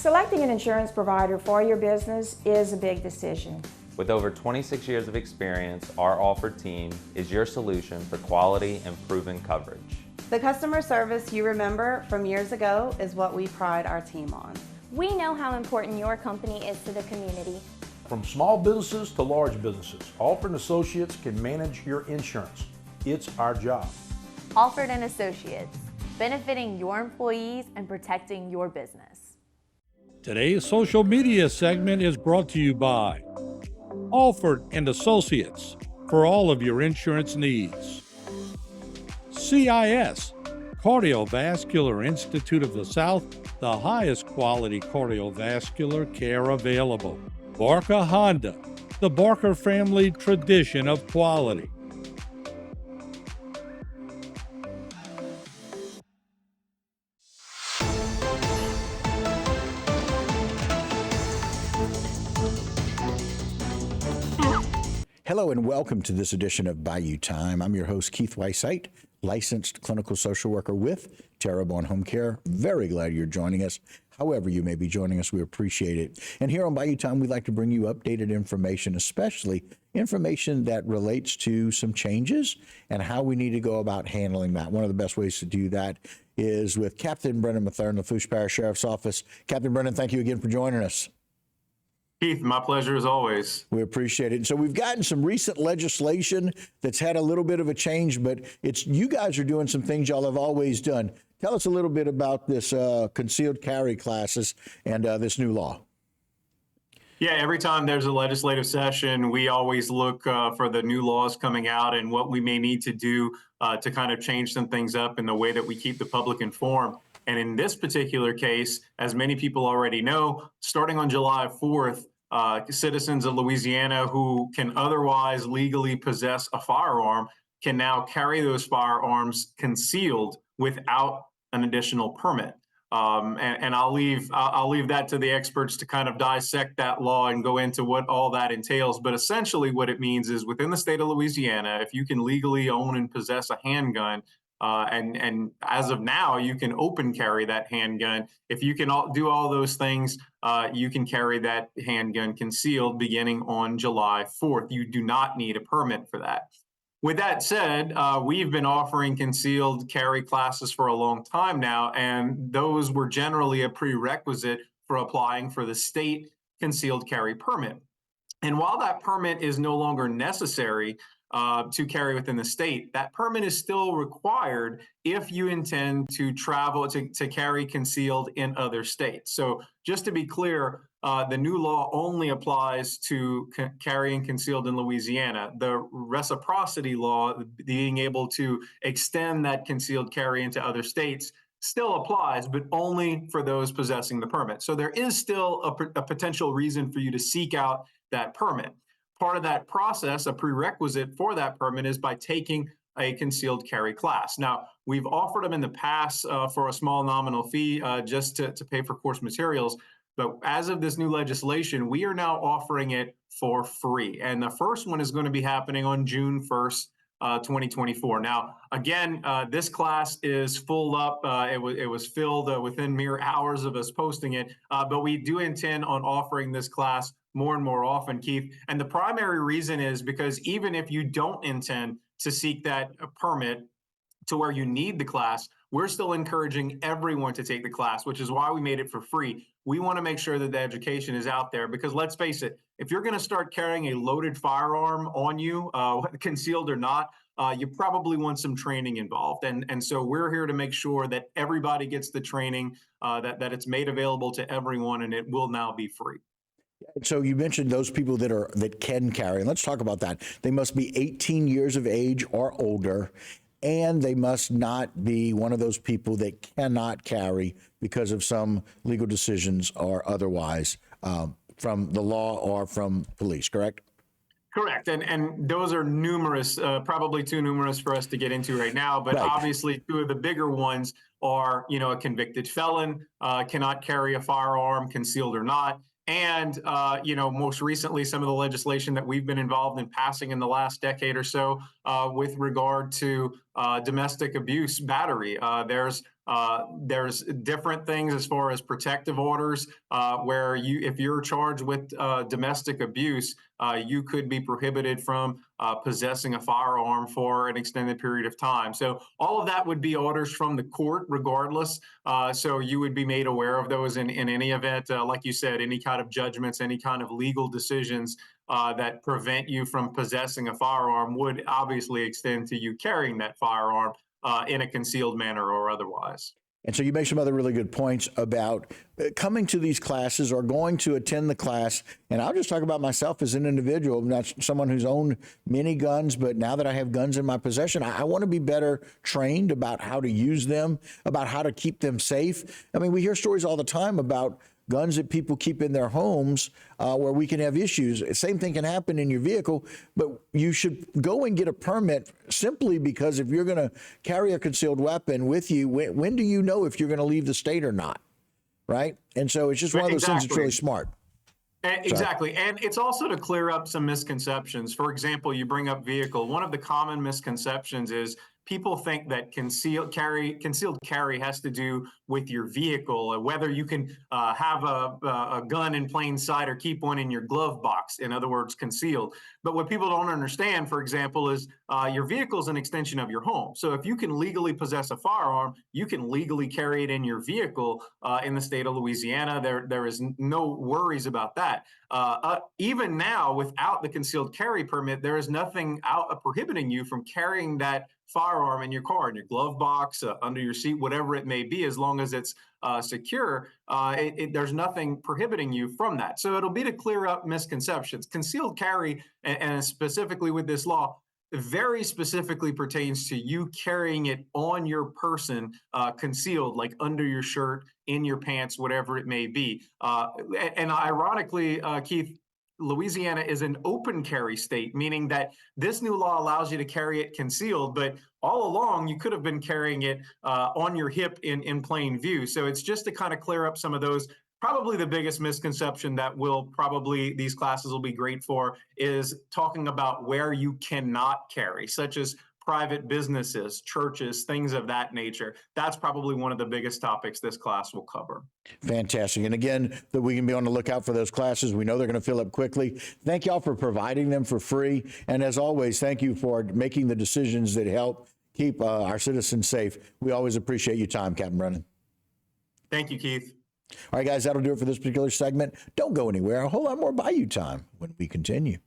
Selecting an insurance provider for your business is a big decision. With over 26 years of experience, our Offered team is your solution for quality and proven coverage. The customer service you remember from years ago is what we pride our team on. We know how important your company is to the community. From small businesses to large businesses, Offered Associates can manage your insurance. It's our job. Offered & Associates, benefiting your employees and protecting your business. Today's social media segment is brought to you by Offered & Associates for all of your insurance needs. CIS, Cardiovascular Institute of the South, the highest quality cardiovascular care available. Barker Honda, the Barker family tradition of quality. Hello and welcome to this edition of Bayou Time. I'm your host, Keith Weissite, licensed clinical social worker with Terrebonne Home Care. Very glad you're joining us. However you may be joining us, we appreciate it. And here on Bayou Time, we'd like to bring you updated information, especially information that relates to some changes and how we need to go about handling that. One of the best ways to do that is with Captain Brennan Mathern, the Lafourche Parish Sheriff's Office. Captain Brennan, thank you again for joining us. Keith, my pleasure as always. We appreciate it. So we've gotten some recent legislation that's had a little bit of a change, but it's you guys are doing some things y'all have always done. Tell us a little bit about this concealed carry classes and this new law. Yeah, every time there's a legislative session, we always look for the new laws coming out and what we may need to do to kind of change some things up in the way that we keep the public informed. And in this particular case, as many people already know, starting on July 4th, citizens of Louisiana who can otherwise legally possess a firearm can now carry those firearms concealed without an additional permit. And I'll leave that to the experts to kind of dissect that law and go into what all that entails. But essentially what it means is within the state of Louisiana, if you can legally own and possess a handgun, and as of now, you can open carry that handgun. If you can do all those things, you can carry that handgun concealed beginning on July 4th. You do not need a permit for that. With that said, we've been offering concealed carry classes for a long time now, and those were generally a prerequisite for applying for the state concealed carry permit. And while that permit is no longer necessary to carry within the state, that permit is still required if you intend to travel to carry concealed in other states. So just to be clear, the new law only applies to carrying concealed in Louisiana. The reciprocity law, being able to extend that concealed carry into other states, still applies, but only for those possessing the permit. So there is still a potential reason for you to seek out that permit. Part of that process, a prerequisite for that permit, is by taking a concealed carry class. Now, we've offered them in the past for a small nominal fee just to pay for course materials. But as of this new legislation, we are now offering it for free. And the first one is going to be happening on June 1st, 2024. Now, again, this class is full up. It was filled within mere hours of us posting it. But we do intend on offering this class more and more often, Keith. And the primary reason is because even if you don't intend to seek that permit to where you need the class, we're still encouraging everyone to take the class, which is why we made it for free. We want to make sure that the education is out there because let's face it, if you're going to start carrying a loaded firearm on you, concealed or not, you probably want some training involved. And so we're here to make sure that everybody gets the training, that it's made available to everyone, and it will now be free. So you mentioned those people that can carry, and let's talk about that. They must be 18 years of age or older, and they must not be one of those people that cannot carry because of some legal decisions or otherwise from the law or from police, correct? Correct. And those are numerous, probably too numerous for us to get into right now. But right. Obviously, two of the bigger ones are, a convicted felon cannot carry a firearm, concealed or not. And, most recently, some of the legislation that we've been involved in passing in the last decade or so with regard to domestic abuse battery. There's different things as far as protective orders where if you're charged with domestic abuse, you could be prohibited from possessing a firearm for an extended period of time. So all of that would be orders from the court regardless. So you would be made aware of those in any event. Like you said, any kind of judgments, any kind of legal decisions that prevent you from possessing a firearm would obviously extend to you carrying that firearm in a concealed manner or otherwise. And so you make some other really good points about coming to these classes or going to attend the class. And I'll just talk about myself as an individual. I'm not someone who's owned many guns, but now that I have guns in my possession, I want to be better trained about how to use them, about how to keep them safe. I mean, we hear stories all the time about guns that people keep in their homes where we can have issues. Same thing can happen in your vehicle, but you should go and get a permit simply because if you're going to carry a concealed weapon with you, when do you know if you're going to leave the state or not, right? And so it's just one of those things that's really smart. Exactly. And it's also to clear up some misconceptions. For example, you bring up vehicle. One of the common misconceptions is people think that concealed carry has to do with your vehicle, whether you can have a gun in plain sight or keep one in your glove box, in other words, concealed. But what people don't understand, for example, is your vehicle is an extension of your home. So if you can legally possess a firearm, you can legally carry it in your vehicle in the state of Louisiana. There is no worries about that. Even now, without the concealed carry permit, there is nothing prohibiting you from carrying that firearm in your car, in your glove box, under your seat, whatever it may be, as long as it's secure. There's nothing prohibiting you from that. So it'll be to clear up misconceptions. Concealed carry, and specifically with this law, very specifically pertains to you carrying it on your person, concealed, like under your shirt, in your pants, whatever it may be. And ironically, Keith, Louisiana is an open carry state, meaning that this new law allows you to carry it concealed, but all along you could have been carrying it on your hip in plain view. So it's just to kind of clear up some of those. Probably the biggest misconception that these classes will be great for is talking about where you cannot carry, such as private businesses, churches, things of that nature. That's probably one of the biggest topics this class will cover. Fantastic. And again, that we can be on the lookout for those classes. We know they're going to fill up quickly. Thank y'all for providing them for free. And as always, thank you for making the decisions that help keep our citizens safe. We always appreciate your time, Captain Brennan. Thank you, Keith. All right, guys, that'll do it for this particular segment. Don't go anywhere. A whole lot more Bayou time when we continue.